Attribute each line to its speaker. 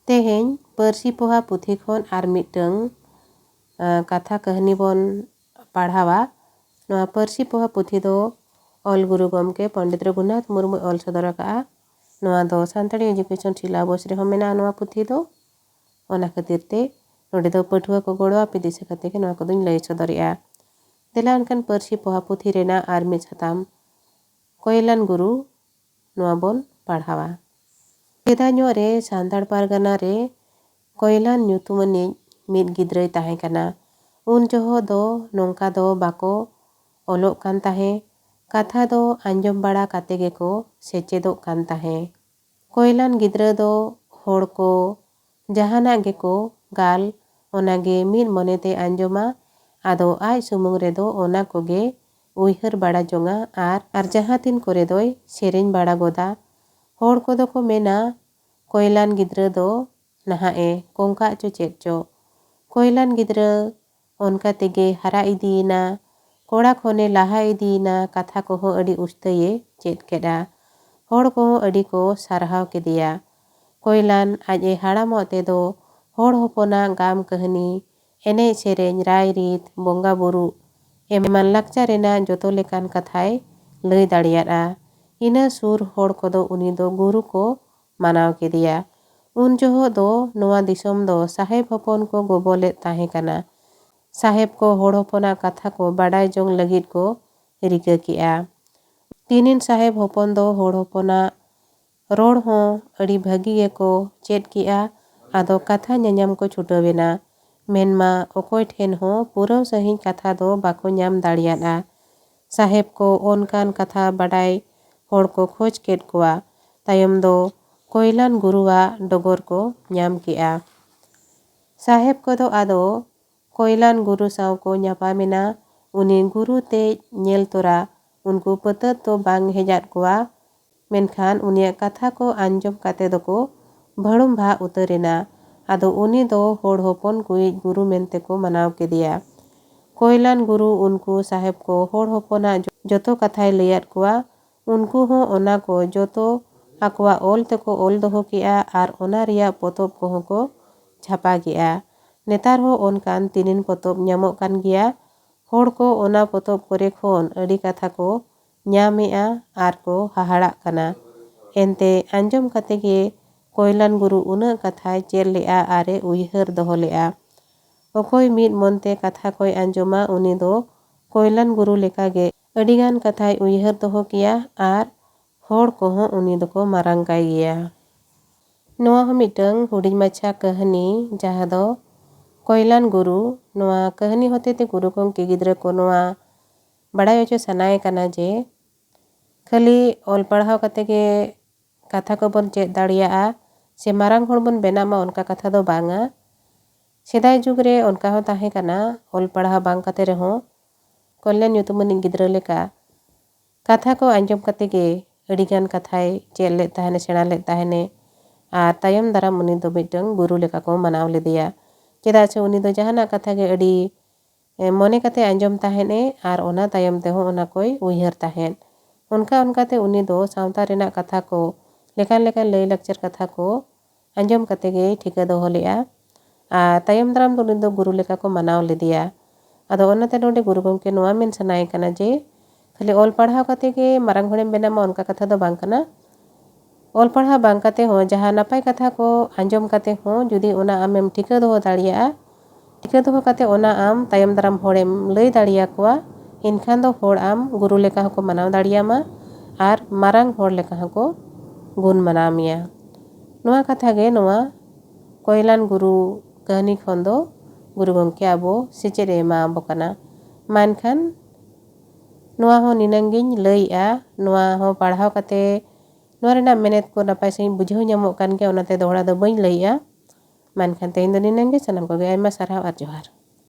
Speaker 1: तेहेñ पारसी पोहा पुथी खन आर मिटंग कथा कहनी बन पढ़ावा। नवा पारसी पोहा पुथी दो ऑल गुरु गमके पंडित रघुनाथ मुर्मू ऑल सदर का नवा दो सानताड़ी एजुकेशन सिलेबस रे मेना नवा पुथी दो ओना खातिर ते नोडे दो पठुआ को गड़वा पे दिशा खाते के नवा को दुñ लई सदरिया। देला अनकन पारसी पोहा पुथी रेना आर मिट साताम कोयलान गुरु नवा बन पढ़ावा। सेदा ᱧᱚᱜ रे सानताड़ पारगाना रे कोयलान ᱧᱩᱛᱩᱢᱟᱱᱤᱡ ᱢᱤᱫ ᱜᱤᱫᱽᱨᱟᱹᱭ ᱛᱟᱦᱮᱸ ᱠᱟᱱᱟ। उन जोहो दो नोंका दो बाको ओलोग कान ताहे कथा दो आंजम बाड़ा काते गेको सेचेदोग कान ताहे। कोयलान गिद्रा दो होड़ को जहाना गेको गाल ओनागे मिद मनेते आंजमा आदो आज सुमुंग रे दो ओना कोगे उइहर बाड़ा जोंगा आर जहाँ तीन करे दोय सेरेñ बाड़ा गोदा। होड़ को दो को मेना कोयलान गिद्रा दो नहा ए कोंका चो चेद चो। कोयलान गिद्रा ओनका तेगे हरा इदीना कोड़ा खोने लाहा इदीना कथा को हो अड़ी उस्ताये चेद केदा। होड़ को अड़ी को सारहाव केदिया। कोयलान आज ए हाड़ा मोते दो होड़ होपोना गाम कहनी एने सेरेñ राय रीत बोंगा बुरु एमान लाक्चार रेना जोतो लेकान कथाय लई दाड़ियादा। इना सुर होड़ को दो उनी दो गुरु को मानाव केदिया। उन जोहो दो नवा दिसोम दो साहेब हपन को गोबोले ताहे काना। साहेब को होड़ होपना कथा को बाड़ाय जोंग लगिद को रिका किया। तीनिन साहेब होपन दो होड़ होपना रोड़ हो अड़ी भागी को चेद किया आदो कथा ᱧᱟᱧᱟᱢ को छुटवेना। मेनमा ओकोय ठेन हो पुरव सही कथा दो बाको ᱧᱟᱢ दाड़ियादा। साहेब को ओनकान कथा बाड़ाय होड़ को खोज केद कोआ तायम दो कोयलान गुरुआ डोगर को ᱧाम किया। साहेब को दो आदो कोयलान गुरु साव को ᱧᱟᱯᱟᱢᱮᱱᱟ। उनी गुरु ते ñेल तोरा उनको पता तो बांग हेजात कोआ मेनखान उनिया कथा को आंजम काते दो को भड़ुम भा उतरेना। आदो उनी दो होड़ होपन कुई गुरु मेनते को मनाव के दिया। कोयलान गुरु उनको साहेब को होड़ होपना जोतो कथाय लैयात कोआ उनको हो ओना को जोतो आकवा ओल ते को ओल दोहो किया आर ओना रिया पोतोब को हो को छापा किया। नेतार हो ओनकान तीनिन पोतोब ᱧᱟᱢᱚᱜ कान गिया। होड़ को ओना पोतोब करे खोन अड़ी कथा को ᱧᱟᱢᱮआ आर को हाहाड़ा काना। एनते आंजम काते गे कोयलान गुरु उना कथाय चेल लेआ आरे उइहर दोहो लेआ। ओकोय मिद मनते कथा कोय आंजमा उनी दो कोयलान गुरु लेका गे अड़ीगान कथाय उइहर दोहो किया आर होड़ को हो उनी दो को मारांग काय गिया। नोआ हो मिटंग हुडिज माछा कहनी जहाँ दो कोयलान गुरु नोआ कहनी होते ते गुरु गमके गिद्रा को नोआ बाड़ाय ओचो सनाए काना जे खाली ऑल पढ़ाव काते गे कथा को बन चेद दाड़ियाआ से मारांग होड़ बन बेनामा उनका कथा दो बांगा। सेदाय जुग रे उनका हो ताहे काना ऑल पढ़ाव बांग काते रहो कोयलान ᱧᱩᱛᱩᱢᱟᱱᱤᱡ गिद्रा लेका कथा को आंजम काते गे अड़ीगान कथाय चेद ले ताहेने सेणा ले ताहेने आर तायम दाराम उनी दो मिटंग गुरु लेका को मनाव लेदिया। चेदा से उनी दो जहाना कथा गे अड़ी मने काते आंजम ताहेने आर ओना तायम ते हो ओना कोय उइहर ताहेन। उनका उनकाते उनी दो सावता रेना कथा को लेकान लेकान लई लक्चर कथा को आंजम काते गे ठिका दोहो लेआ आर तायम दाराम दो उनी दो गुरु लेका को मनाव लेदिया। आदो ओनाते नोडे गुरु गमके नोआ मेन सनाए काना जे खाली ऑल पढ़ाव काते गे मारांग होड़ेम बेनामा उनका कथा दो बांग काना। ऑल पढ़ाव बांग काते हो जहाँ नापाय कथा को आंजम काते हो जुदी ओना आमेम ठिका दोहो दाड़ियाआ ठिका दोहो काते ओना आम तायम दाराम होड़ेम लई दाड़िया कोआ इनखान दो होड़ आम गुरु लेका हो को मनाव दाड़ियामा आर मारांग होड़ लेका हो को गुण मनाव मिया। नोआ कथा गे नोआ कोयलान गुरु कहनी खन दो गुरु गमके आबो सेचेद एमा आबो काना। मानखान नोआ हो निनंगिन लईआ नोआ हो पढ़ाव काते नोआ रेना मेनेत को नापाय सही बुझाव ᱧᱟᱢᱚᱜ कान गया ओनाते दोहड़ा दो बई लईआ। मानखान तेहेñ दो निनंगे सनाम को गे आयमा सारहाव आर जोहार।